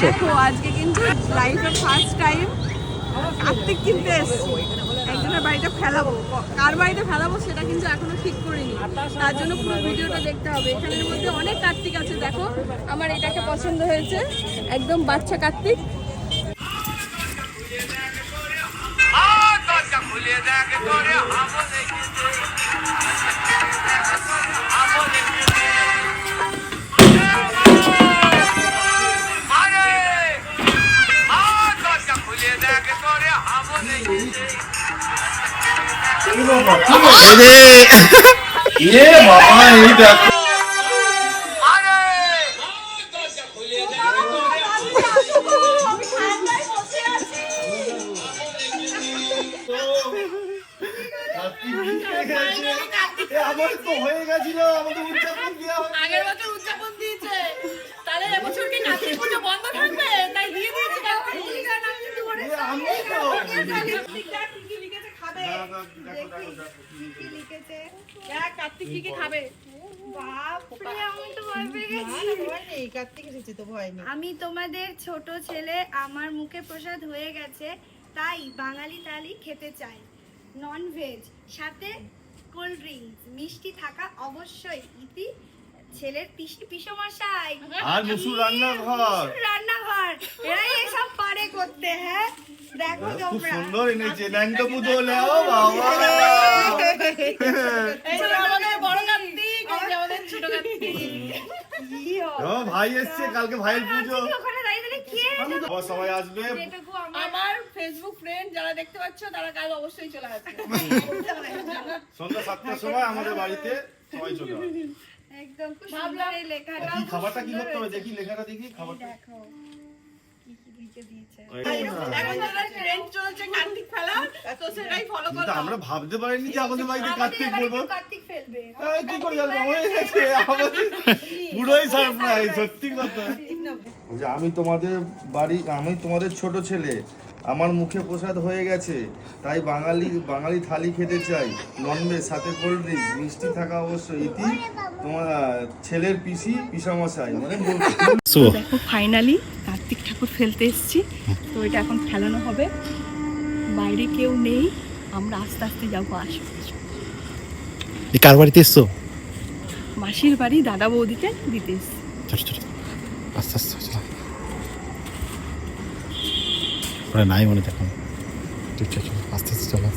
দেখো আজকে কিন্তু লাইফে ফার্স্ট টাইম কার্তিক কিনতে এসেছি। একজনের বাড়িতে ফেলাবো, কার বাড়িতে ফেলাবো সেটা কিন্তু এখনো ঠিক করিনি, তার জন্য পুরো ভিডিওটা দেখতে হবে। এখানের মধ্যে অনেক কার্তিক আছে, দেখো আমার এটাকে পছন্দ হয়েছে, একদম বাচ্চা কার্তিক। আগের বছর উদযাপন দিয়েছে, তাহলে এবছর কি কার্তিক পুজো বন্ধ থাকবে? তাই দিয়ে দিয়েছে কার্তিক কি কি খাবে। আমি তোমাদের ছোট ছেলে, আমার মুখে প্রসাদ হয়ে গেছে, তাই বাঙালি থালি খেতে চাই। নন ভেজ, সাথে কোল্ড ড্রিঙ্কস, মিষ্টি থাকা অবশ্যই। ইতি ছেলের পিসমশাই আর মুসুর রান্নাঘর এরাই এসব পারে করতে। হ্যাঁ দেখো খুব তোমরা সুন্দর এনেছে ন্যাংটো পুজো লেও বাবা। এই যে আমাদের বড় কার্তিক, এই যে আমাদের ছোট কার্তিক। ও ভাই এসেছে, কালকে ভাইয়ের পুজো। ওখানে দাঁড়িয়ে দাঁড়িয়ে খেয়ে সবাই আসবে। আমার ফেসবুক ফ্রেন্ড যারা দেখতে পাচ্ছ তারা কাল অবশ্যই চলে আসবে। সন্ধ্যা 7টার সময় আমাদের বাড়িতে সবাই চলে আসবে। একদম খুব সুন্দর এই লেখাটা। কি খাবারটা কি করতে হবে দেখি, লেখাটা দেখি খাবারটা। দেখো কি কি লিখে দিয়েছে। এখন যারা ট্রেন্ড চলছে কার্তিক ফেলা, তো সেটাই ফলো কিন্তু করো। আমরা ভাবতে পারিনি যে আমাদের বাড়িতে কার্তিক করবো। কার্তিক ফেলবে। কি করে জানবো হয়ে গেছে আমাদের পুরোই সারপ্রাইজ। সত্যি কথা যে আমি তোমাদের ছোট ছেলে, আমার মুখে প্রসাদ হয়ে গেছে, তাই বাঙালি থালি খেতে চাই। ননভেজ, সাথে কোল্ড ড্রিঙ্কস, মিষ্টি থাকা অবশ্যই। ইতি তোমার ছেলের পিসামশাই মানে দেখো ফাইনালি কার্তিক ঠাকুর ফেলতে এসেছি, তো এটা এখন ফেলানো হবে। বাইরে কেউ নেই, আমরা আস্তে আস্তে যাবো। আসো কার বাড়িতে এসছো? মাসির বাড়ি, দাদা বৌদিতে দিতে এসছি। ছোট ছোট আস্তে আস্তে চলো। ওরা নাই মনে দেখো, আস্তে আস্তে চলো।